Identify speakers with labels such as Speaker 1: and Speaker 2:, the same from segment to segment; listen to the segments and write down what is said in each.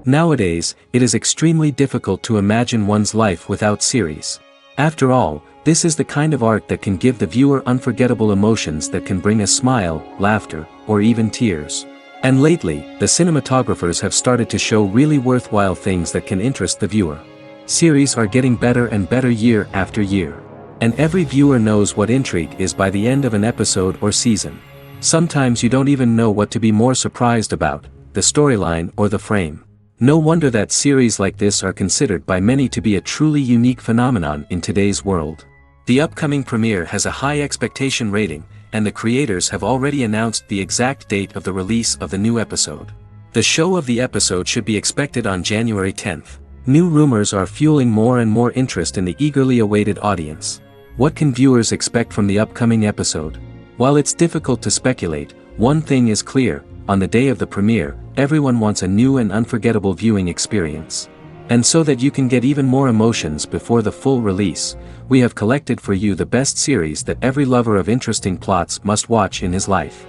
Speaker 1: Nowadays, it is extremely difficult to imagine one's life without series. After all, this is the kind of art that can give the viewer unforgettable emotions that can bring a smile, laughter, or even tears. And lately, the cinematographers have started to show really worthwhile things that can interest the viewer. Series are getting better and better year after year. And every viewer knows what intrigue is by the end of an episode or season. Sometimes you don't even know what to be more surprised about, the storyline or the frame. No wonder that series like this are considered by many to be a truly unique phenomenon in today's world. The upcoming premiere has a high expectation rating, and the creators have already announced the exact date of the release of the new episode. The show of the episode should be expected on January 10th. New rumors are fueling more and more interest in the eagerly awaited audience. What can viewers expect from the upcoming episode? While it's difficult to speculate, one thing is clear: on the day of the premiere, everyone wants a new and unforgettable viewing experience. And so that you can get even more emotions before the full release, we have collected for you the best series that every lover of interesting plots must watch in his life.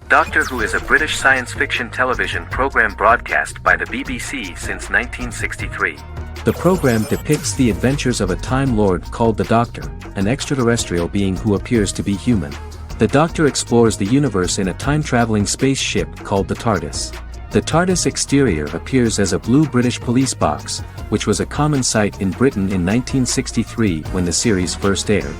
Speaker 1: Doctor Who is a British science fiction television program broadcast by the BBC since 1963. The program depicts the adventures of a Time Lord called the Doctor, an extraterrestrial being who appears to be human. The Doctor explores the universe in a time-traveling spaceship called the TARDIS. The TARDIS exterior appears as a blue British police box, which was a common sight in Britain in 1963 when the series first aired.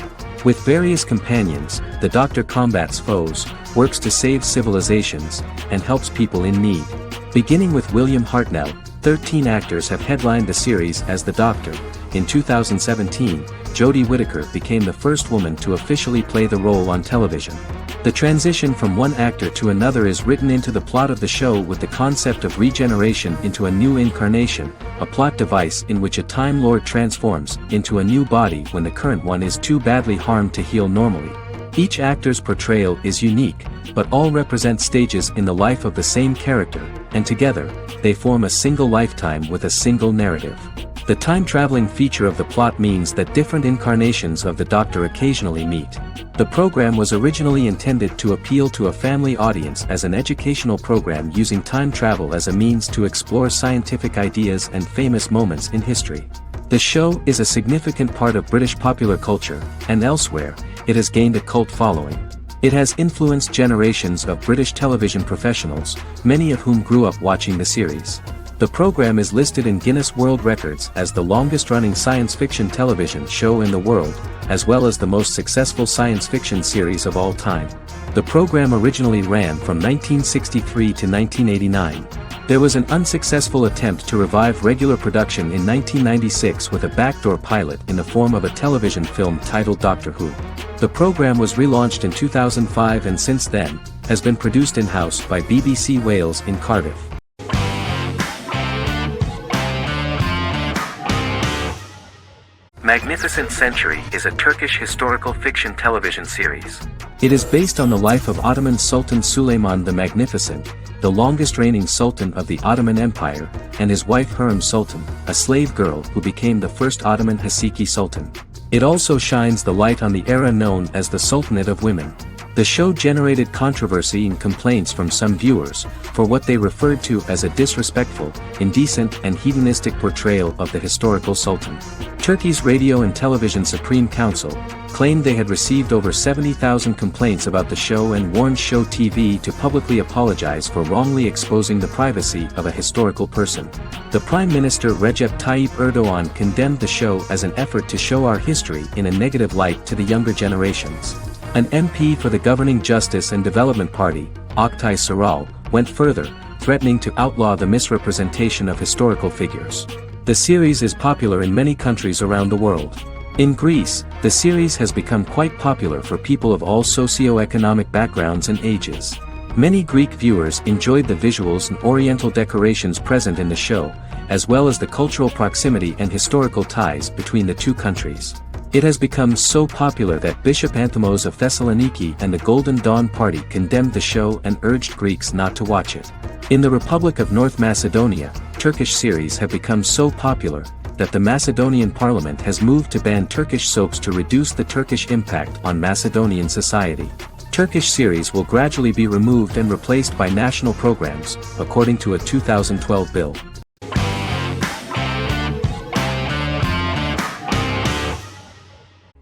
Speaker 1: With various companions, the Doctor combats foes, works to save civilizations, and helps people in need. Beginning with William Hartnell, 13 actors have headlined the series as the Doctor. In 2017, Jodie Whittaker became the first woman to officially play the role on television. The transition from one actor to another is written into the plot of the show with the concept of regeneration into a new incarnation, a plot device in which a Time Lord transforms into a new body when the current one is too badly harmed to heal normally. Each actor's portrayal is unique, but all represent stages in the life of the same character, and together, they form a single lifetime with a single narrative. The time-traveling feature of the plot means that different incarnations of the Doctor occasionally meet. The program was originally intended to appeal to a family audience as an educational program using time travel as a means to explore scientific ideas and famous moments in history. The show is a significant part of British popular culture, and elsewhere, it has gained a cult following. It has influenced generations of British television professionals, many of whom grew up watching the series. The program is listed in Guinness World Records as the longest-running science fiction television show in the world, as well as the most successful science fiction series of all time. The program originally ran from 1963 to 1989. There was an unsuccessful attempt to revive regular production in 1996 with a backdoor pilot in the form of a television film titled Doctor Who. The program was relaunched in 2005 and since then, has been produced in-house by BBC Wales in Cardiff. Magnificent Century is a Turkish historical fiction television series. It is based on the life of Ottoman Sultan Süleyman the Magnificent, the longest-reigning sultan of the Ottoman Empire, and his wife Hürrem Sultan, a slave girl who became the first Ottoman Haseki Sultan. It also shines the light on the era known as the Sultanate of Women. The show generated controversy and complaints from some viewers, for what they referred to as a disrespectful, indecent and hedonistic portrayal of the historical sultan. Turkey's Radio and Television Supreme Council claimed they had received over 70,000 complaints about the show and warned Show TV to publicly apologize for wrongly exposing the privacy of a historical person. The Prime Minister Recep Tayyip Erdoğan condemned the show as an effort to show our history in a negative light to the younger generations. An MP for the governing Justice and Development Party, Oktay Saral, went further, threatening to outlaw the misrepresentation of historical figures. The series is popular in many countries around the world. In Greece, the series has become quite popular for people of all socio-economic backgrounds and ages. Many Greek viewers enjoyed the visuals and oriental decorations present in the show, as well as the cultural proximity and historical ties between the two countries. It has become so popular that Bishop Anthimos of Thessaloniki and the Golden Dawn Party condemned the show and urged Greeks not to watch it. In the Republic of North Macedonia, Turkish series have become so popular that the Macedonian parliament has moved to ban Turkish soaps to reduce the Turkish impact on Macedonian society. Turkish series will gradually be removed and replaced by national programs, according to a 2012 bill.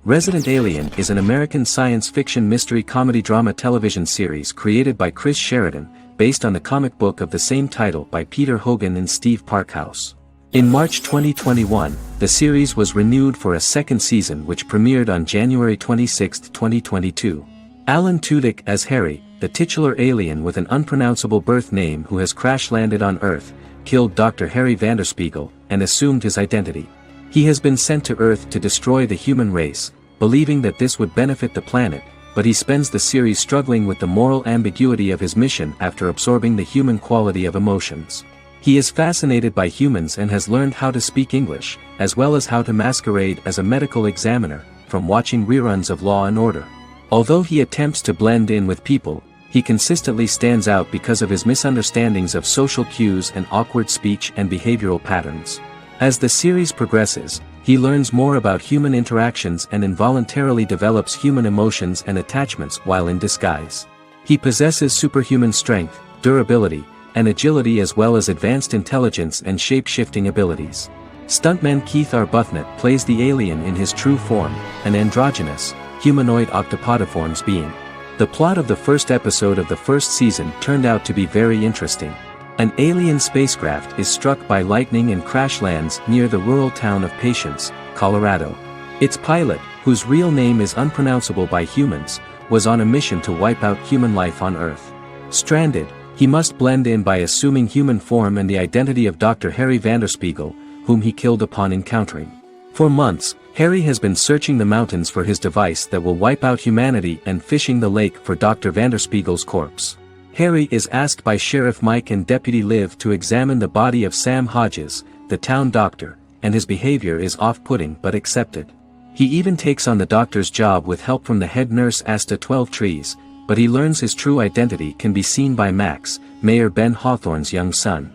Speaker 1: Resident Alien is an American science fiction mystery comedy drama television series created by Chris Sheridan, based on the comic book of the same title by Peter Hogan and Steve Parkhouse. In March 2021, the series was renewed for a second season which premiered on January 26, 2022. Alan Tudyk as Harry, the titular alien with an unpronounceable birth name who has crash-landed on Earth, killed Dr. Harry Vanderspiegel, and assumed his identity. He has been sent to Earth to destroy the human race, believing that this would benefit the planet, but he spends the series struggling with the moral ambiguity of his mission after absorbing the human quality of emotions. He is fascinated by humans and has learned how to speak English, as well as how to masquerade as a medical examiner, from watching reruns of Law and Order. Although he attempts to blend in with people, he consistently stands out because of his misunderstandings of social cues and awkward speech and behavioral patterns. As the series progresses, he learns more about human interactions and involuntarily develops human emotions and attachments while in disguise. He possesses superhuman strength, durability, and agility as well as advanced intelligence and shape-shifting abilities. Stuntman Keith Arbuthnot plays the alien in his true form, an androgynous, humanoid octopodiforms being. The plot of the first episode of the first season turned out to be very interesting. An alien spacecraft is struck by lightning and crash lands near the rural town of Patience, Colorado. Its pilot, whose real name is unpronounceable by humans, was on a mission to wipe out human life on Earth. Stranded, he must blend in by assuming human form and the identity of Dr. Harry Vanderspiegel, whom he killed upon encountering. For months, Harry has been searching the mountains for his device that will wipe out humanity and fishing the lake for Dr. Vanderspiegel's corpse. Harry is asked by Sheriff Mike and Deputy Liv to examine the body of Sam Hodges, the town doctor, and his behavior is off-putting but accepted. He even takes on the doctor's job with help from the head nurse Asta 12 Trees, but he learns his true identity can be seen by Max, Mayor Ben Hawthorne's young son.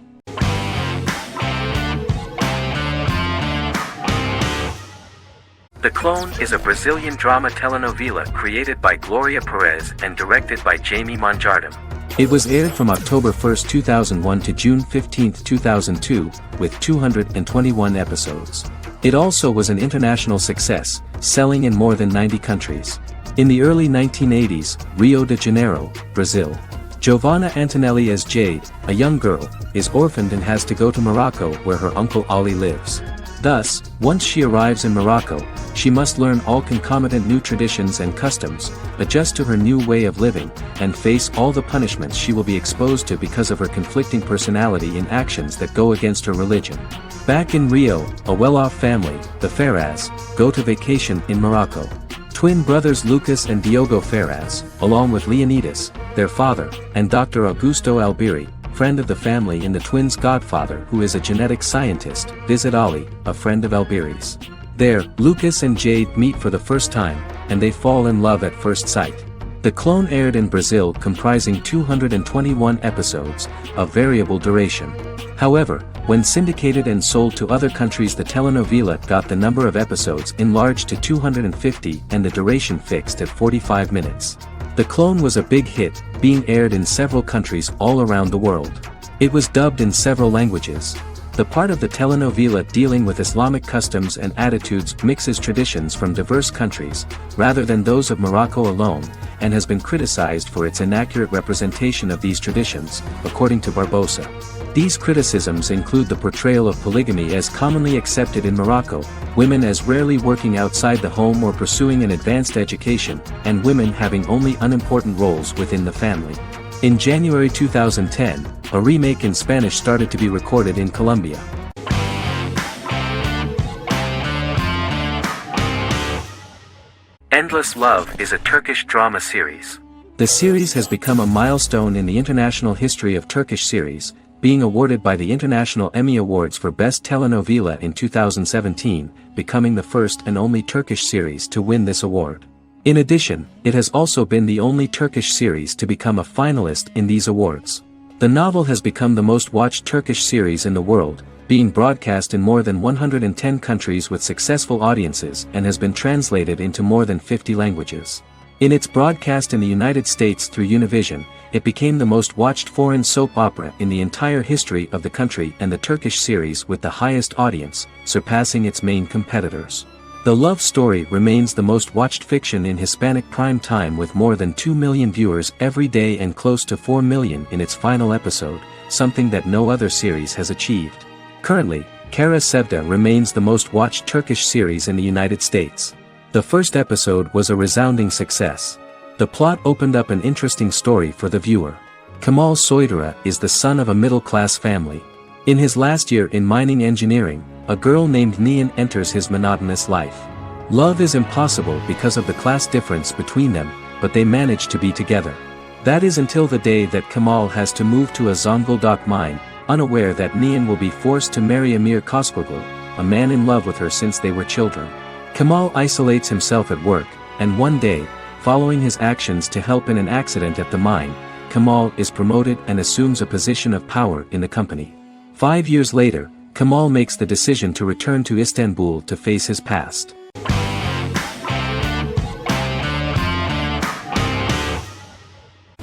Speaker 1: The Clone is a Brazilian drama telenovela created by Gloria Perez and directed by Jamie Monjardim. It was aired from October 1, 2001 to June 15, 2002, with 221 episodes. It also was an international success, selling in more than 90 countries. In the early 1980s, Rio de Janeiro, Brazil. Giovanna Antonelli as Jade, a young girl, is orphaned and has to go to Morocco where her uncle Ali lives. Thus, once she arrives in Morocco, she must learn all concomitant new traditions and customs, adjust to her new way of living, and face all the punishments she will be exposed to because of her conflicting personality in actions that go against her religion. Back in Rio, a well-off family, the Ferraz, go to vacation in Morocco. Twin brothers Lucas and Diogo Ferraz, along with Leonidas, their father, and Dr. Augusto Albiri, friend of the family and the twins' godfather who is a genetic scientist, visit Ali, a friend of Albiri's. There, Lucas and Jade meet for the first time, and they fall in love at first sight. The Clone aired in Brazil comprising 221 episodes, of variable duration. However, when syndicated and sold to other countries, the telenovela got the number of episodes enlarged to 250 and the duration fixed at 45 minutes. The Clone was a big hit, being aired in several countries all around the world. It was dubbed in several languages. The part of the telenovela dealing with Islamic customs and attitudes mixes traditions from diverse countries, rather than those of Morocco alone, and has been criticized for its inaccurate representation of these traditions, according to Barbosa. These criticisms include the portrayal of polygamy as commonly accepted in Morocco, women as rarely working outside the home or pursuing an advanced education, and women having only unimportant roles within the family. In January 2010, a remake in Spanish started to be recorded in Colombia. Endless Love is a Turkish drama series. The series has become a milestone in the international history of Turkish series, being awarded by the International Emmy Awards for Best Telenovela in 2017, becoming the first and only Turkish series to win this award. In addition, it has also been the only Turkish series to become a finalist in these awards. The novel has become the most watched Turkish series in the world, being broadcast in more than 110 countries with successful audiences and has been translated into more than 50 languages. In its broadcast in the United States through Univision, it became the most watched foreign soap opera in the entire history of the country and the Turkish series with the highest audience, surpassing its main competitors. The love story remains the most watched fiction in Hispanic prime time with more than 2 million viewers every day and close to 4 million in its final episode, something that no other series has achieved. Currently, Kara Sevda remains the most watched Turkish series in the United States. The first episode was a resounding success. The plot opened up an interesting story for the viewer. Kemal Soydura is the son of a middle-class family. In his last year in mining engineering, a girl named Nihan enters his monotonous life. Love is impossible because of the class difference between them, but they manage to be together. That is until the day that Kemal has to move to a Zonguldak mine, unaware that Nihan will be forced to marry Emir Koskoglu, a man in love with her since they were children. Kemal isolates himself at work, and one day, following his actions to help in an accident at the mine, Kemal is promoted and assumes a position of power in the company. 5 years later, Kemal makes the decision to return to Istanbul to face his past.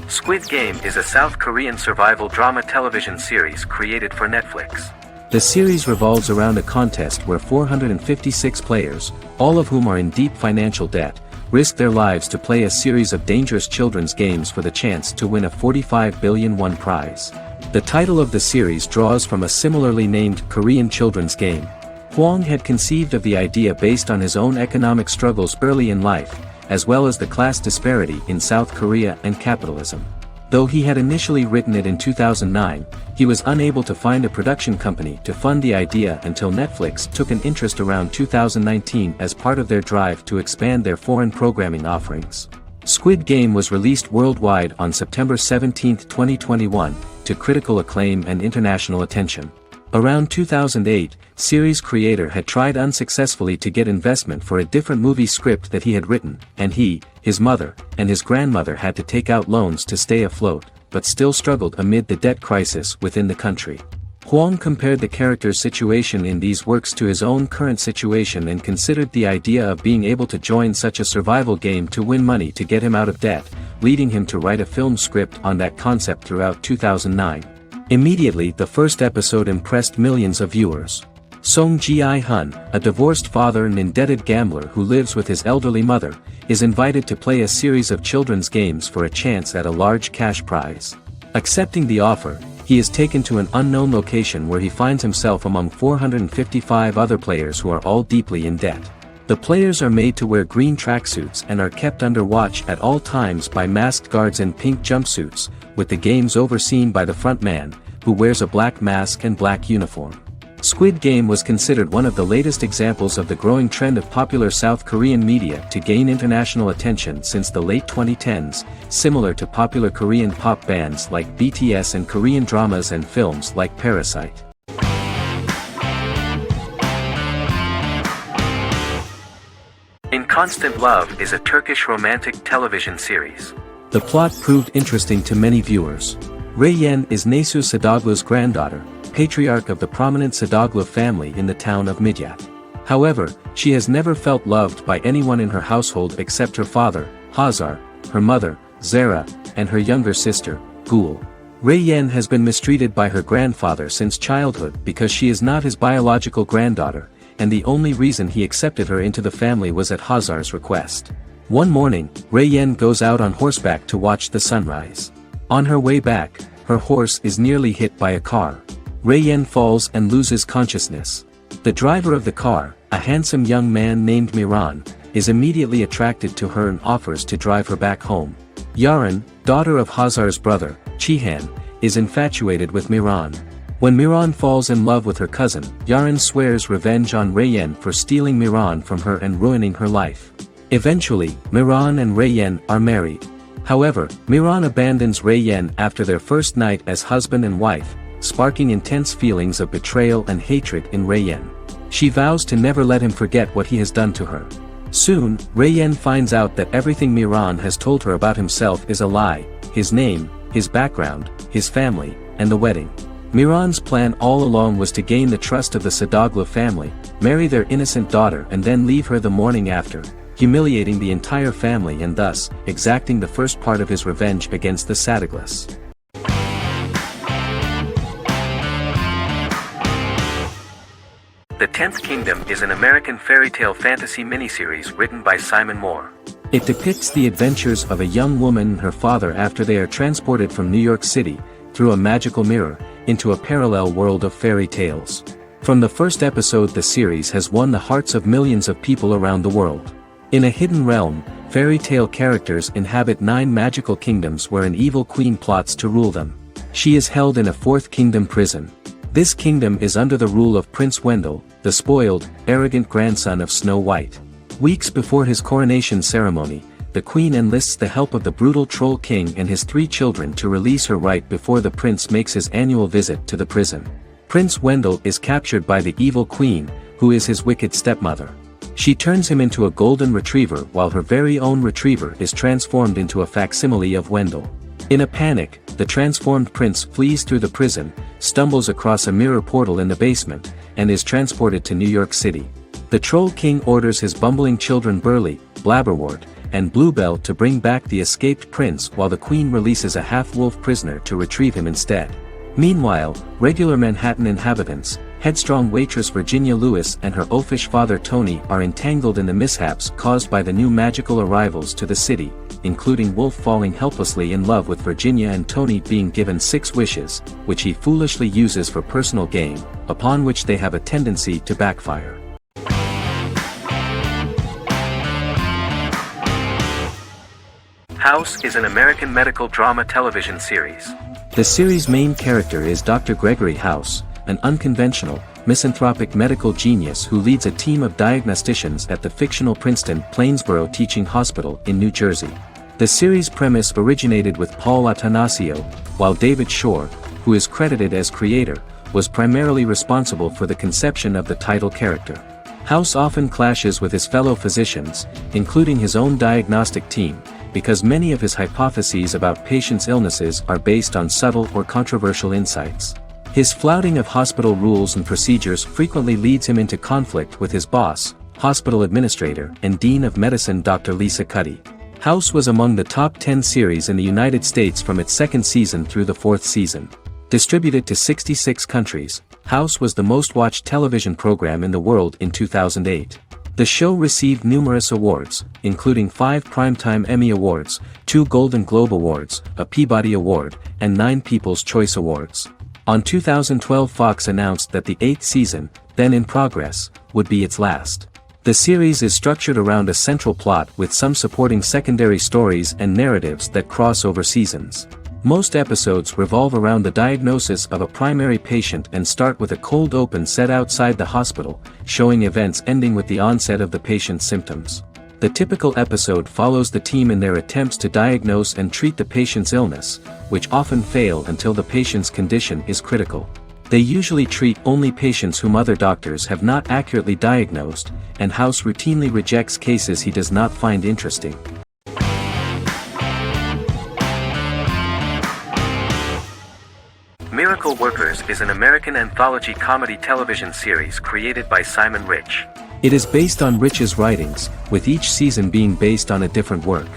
Speaker 1: Squid Game is a South Korean survival drama television series created for Netflix. The series revolves around a contest where 456 players, all of whom are in deep financial debt, risk their lives to play a series of dangerous children's games for the chance to win a 45 billion won prize. The title of the series draws from a similarly named Korean children's game. Hwang had conceived of the idea based on his own economic struggles early in life, as well as the class disparity in South Korea and capitalism. Though he had initially written it in 2009, he was unable to find a production company to fund the idea until Netflix took an interest around 2019 as part of their drive to expand their foreign programming offerings. Squid Game was released worldwide on September 17, 2021, to critical acclaim and international attention. Around 2008, series creator had tried unsuccessfully to get investment for a different movie script that he had written, and he, his mother, and his grandmother had to take out loans to stay afloat, but still struggled amid the debt crisis within the country. Hwang compared the character's situation in these works to his own current situation and considered the idea of being able to join such a survival game to win money to get him out of debt, leading him to write a film script on that concept throughout 2009. Immediately the first episode impressed millions of viewers. Song Ji-hun, a divorced father and indebted gambler who lives with his elderly mother, is invited to play a series of children's games for a chance at a large cash prize. Accepting the offer, he is taken to an unknown location where he finds himself among 455 other players who are all deeply in debt. The players are made to wear green tracksuits and are kept under watch at all times by masked guards in pink jumpsuits, with the games overseen by the front man, who wears a black mask and black uniform. Squid Game was considered one of the latest examples of the growing trend of popular South Korean media to gain international attention since the late 2010s, similar to popular Korean pop bands like BTS and Korean dramas and films like Parasite. In Constant Love is a Turkish romantic television series. The plot proved interesting to many viewers. Reyyen is Nesu Sadoglu's granddaughter, patriarch of the prominent Sadoglu family in the town of Midyat. However, she has never felt loved by anyone in her household except her father, Hazar, her mother, Zara, and her younger sister, Gül. Reyyen has been mistreated by her grandfather since childhood because she is not his biological granddaughter, and the only reason he accepted her into the family was at Hazar's request. One morning, Reyyen goes out on horseback to watch the sunrise. On her way back, her horse is nearly hit by a car. Reyyen falls and loses consciousness. The driver of the car, a handsome young man named Miran, is immediately attracted to her and offers to drive her back home. Yaren, daughter of Hazar's brother, Cihan, is infatuated with Miran. When Miran falls in love with her cousin, Yaren swears revenge on Reyyen for stealing Miran from her and ruining her life. Eventually, Miran and Reyyen are married. However, Miran abandons Reyyen after their first night as husband and wife, sparking intense feelings of betrayal and hatred in Reyyen. She vows to never let him forget what he has done to her. Soon, Reyyen finds out that everything Miran has told her about himself is a lie: his name, his background, his family, and the wedding. Miran's plan all along was to gain the trust of the Sadoglu family, marry their innocent daughter and then leave her the morning after. humiliating the entire family and thus, exacting the first part of his revenge against the Satiglas. The Tenth Kingdom is an American fairy tale fantasy miniseries written by Simon Moore. It depicts the adventures of a young woman and her father after they are transported from New York City, through a magical mirror, into a parallel world of fairy tales. From the first episode, the series has won the hearts of millions of people around the world. In a hidden realm, fairy tale characters inhabit 9 magical kingdoms where an evil queen plots to rule them. She is held in a 4th kingdom prison. This kingdom is under the rule of Prince Wendell, the spoiled, arrogant grandson of Snow White. Weeks before his coronation ceremony, the queen enlists the help of the brutal Troll King and his 3 children to release her right before the prince makes his annual visit to the prison. Prince Wendell is captured by the evil queen, who is his wicked stepmother. She turns him into a golden retriever while her very own retriever is transformed into a facsimile of Wendell. In a panic, the transformed prince flees through the prison, stumbles across a mirror portal in the basement, and is transported to New York City. The Troll King orders his bumbling children Burley, Blabberwort, and Bluebell to bring back the escaped prince while the queen releases a half-wolf prisoner to retrieve him instead. Meanwhile, regular Manhattan inhabitants, headstrong waitress Virginia Lewis and her oafish father Tony are entangled in the mishaps caused by the new magical arrivals to the city, including Wolf falling helplessly in love with Virginia and Tony being given 6 wishes, which he foolishly uses for personal gain, upon which they have a tendency to backfire. House is an American medical drama television series. The series' main character is Dr. Gregory House, an unconventional, misanthropic medical genius who leads a team of diagnosticians at the fictional Princeton Plainsboro Teaching Hospital in New Jersey. The series' premise originated with Paul Attanasio, while David Shore, who is credited as creator, was primarily responsible for the conception of the title character. House often clashes with his fellow physicians, including his own diagnostic team, because many of his hypotheses about patients' illnesses are based on subtle or controversial insights. His flouting of hospital rules and procedures frequently leads him into conflict with his boss, hospital administrator and dean of medicine Dr. Lisa Cuddy. House was among the top 10 series in the United States from its 2nd season through the 4th season. Distributed to 66 countries, House was the most-watched television program in the world in 2008. The show received numerous awards, including 5 Primetime Emmy Awards, 2 Golden Globe Awards, a Peabody Award, and 9 People's Choice Awards. On 2012, Fox announced that the 8th season, then in progress, would be its last. The series is structured around a central plot with some supporting secondary stories and narratives that cross over seasons. Most episodes revolve around the diagnosis of a primary patient and start with a cold open set outside the hospital, showing events ending with the onset of the patient's symptoms. The typical episode follows the team in their attempts to diagnose and treat the patient's illness, which often fail until the patient's condition is critical. They usually treat only patients whom other doctors have not accurately diagnosed, and House routinely rejects cases he does not find interesting. Miracle Workers is an American anthology comedy television series created by Simon Rich. It is based on Rich's writings, with each season being based on a different work.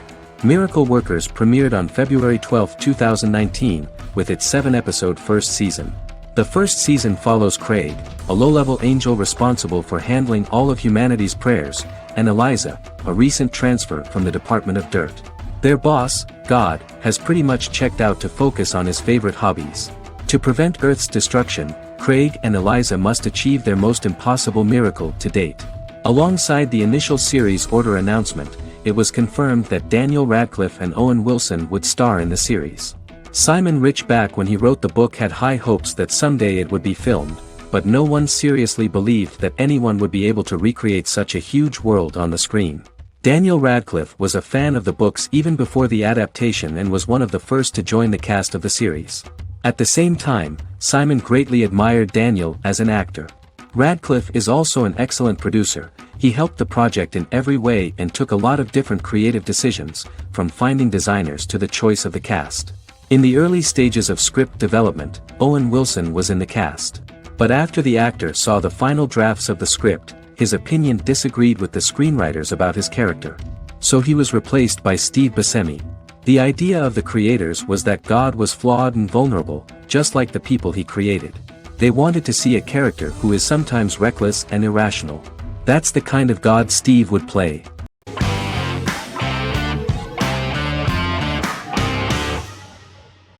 Speaker 1: Miracle Workers premiered on February 12, 2019, with its 7-episode first season. The first season follows Craig, a low-level angel responsible for handling all of humanity's prayers, and Eliza, a recent transfer from the Department of Dirt. Their boss, God, has pretty much checked out to focus on his favorite hobbies. To prevent Earth's destruction, Craig and Eliza must achieve their most impossible miracle to date. Alongside the initial series order announcement, it was confirmed that Daniel Radcliffe and Owen Wilson would star in the series. Simon Rich, back when he wrote the book, had high hopes that someday it would be filmed, but no one seriously believed that anyone would be able to recreate such a huge world on the screen. Daniel Radcliffe was a fan of the books even before the adaptation and was one of the first to join the cast of the series. At the same time, Simon greatly admired Daniel as an actor. Radcliffe is also an excellent producer. He helped the project in every way and took a lot of different creative decisions, from finding designers to the choice of the cast. In the early stages of script development, Owen Wilson was in the cast. But after the actor saw the final drafts of the script, his opinion disagreed with the screenwriters about his character. So he was replaced by Steve Buscemi. The idea of the creators was that God was flawed and vulnerable, just like the people he created. They wanted to see a character who is sometimes reckless and irrational. That's the kind of God Steve would play.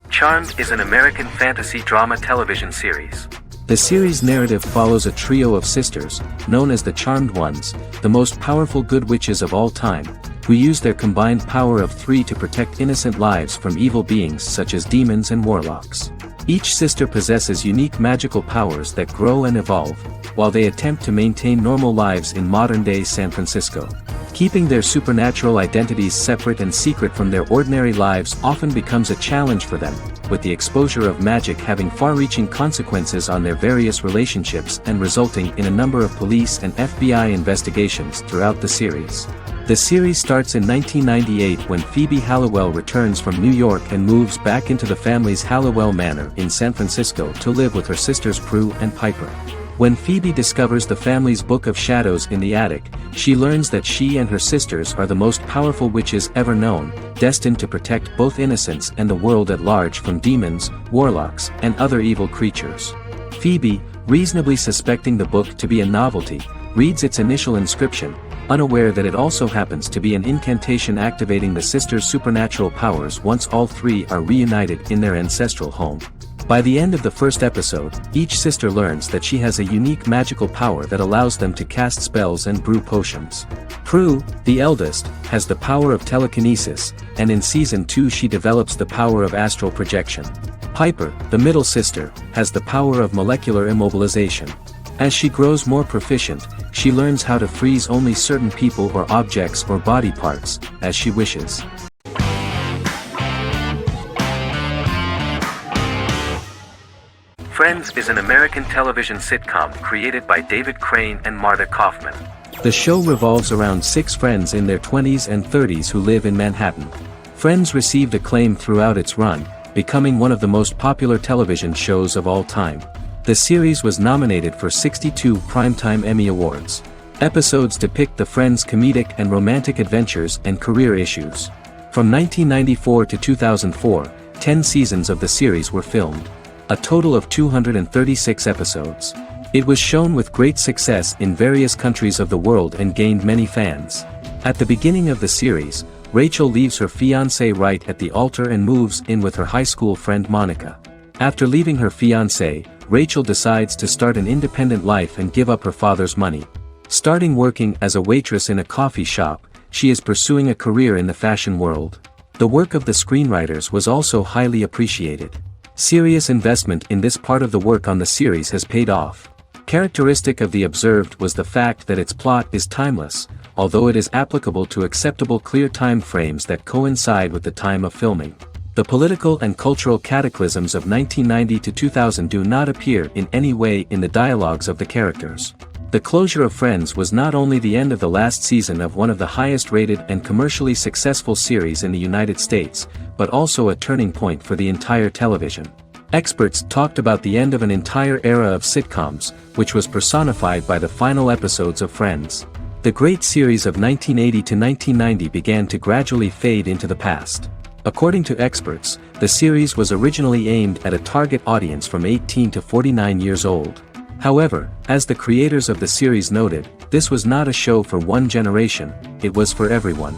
Speaker 2: Charmed is an American fantasy drama television series.
Speaker 1: The series' narrative follows a trio of sisters, known as the Charmed Ones, the most powerful good witches of all time, who use their combined power of 3 to protect innocent lives from evil beings such as demons and warlocks. Each sister possesses unique magical powers that grow and evolve, while they attempt to maintain normal lives in modern-day San Francisco. Keeping their supernatural identities separate and secret from their ordinary lives often becomes a challenge for them, with the exposure of magic having far-reaching consequences on their various relationships and resulting in a number of police and FBI investigations throughout the series. The series starts in 1998 when Phoebe Halliwell returns from New York and moves back into the family's Halliwell Manor in San Francisco to live with her sisters Prue and Piper. When Phoebe discovers the family's Book of Shadows in the attic, she learns that she and her sisters are the most powerful witches ever known, destined to protect both innocents and the world at large from demons, warlocks, and other evil creatures. Phoebe, reasonably suspecting the book to be a novelty, reads its initial inscription, unaware that it also happens to be an incantation activating the sisters' supernatural powers once all 3 are reunited in their ancestral home. By the end of the first episode, each sister learns that she has a unique magical power that allows them to cast spells and brew potions. Prue, the eldest, has the power of telekinesis, and in Season 2 she develops the power of astral projection. Piper, the middle sister, has the power of molecular immobilization. As she grows more proficient, she learns how to freeze only certain people or objects or body parts, as she wishes.
Speaker 2: Friends is an American television sitcom created by David Crane and Marta Kaufman.
Speaker 1: The show revolves around 6 friends in their 20s and 30s who live in Manhattan. Friends received acclaim throughout its run, becoming one of the most popular television shows of all time. The series was nominated for 62 Primetime Emmy Awards. Episodes depict the friends' comedic and romantic adventures and career issues. From 1994 to 2004, 10 seasons of the series were filmed. A total of 236 episodes. It was shown with great success in various countries of the world and gained many fans. At the beginning of the series, Rachel leaves her fiancé right at the altar and moves in with her high school friend Monica. After leaving her fiancé, Rachel decides to start an independent life and give up her father's money. Starting working as a waitress in a coffee shop, she is pursuing a career in the fashion world. The work of the screenwriters was also highly appreciated. Serious investment in this part of the work on the series has paid off. Characteristic of The Observed was the fact that its plot is timeless, although it is applicable to acceptable clear time frames that coincide with the time of filming. The political and cultural cataclysms of 1990 to 2000 do not appear in any way in the dialogues of the characters. The closure of Friends was not only the end of the last season of one of the highest-rated and commercially successful series in the United States, but also a turning point for the entire television. Experts talked about the end of an entire era of sitcoms, which was personified by the final episodes of Friends. The great series of 1980 to 1990 began to gradually fade into the past. According to experts, the series was originally aimed at a target audience from 18 to 49 years old. However, as the creators of the series noted, this was not a show for one generation, it was for everyone.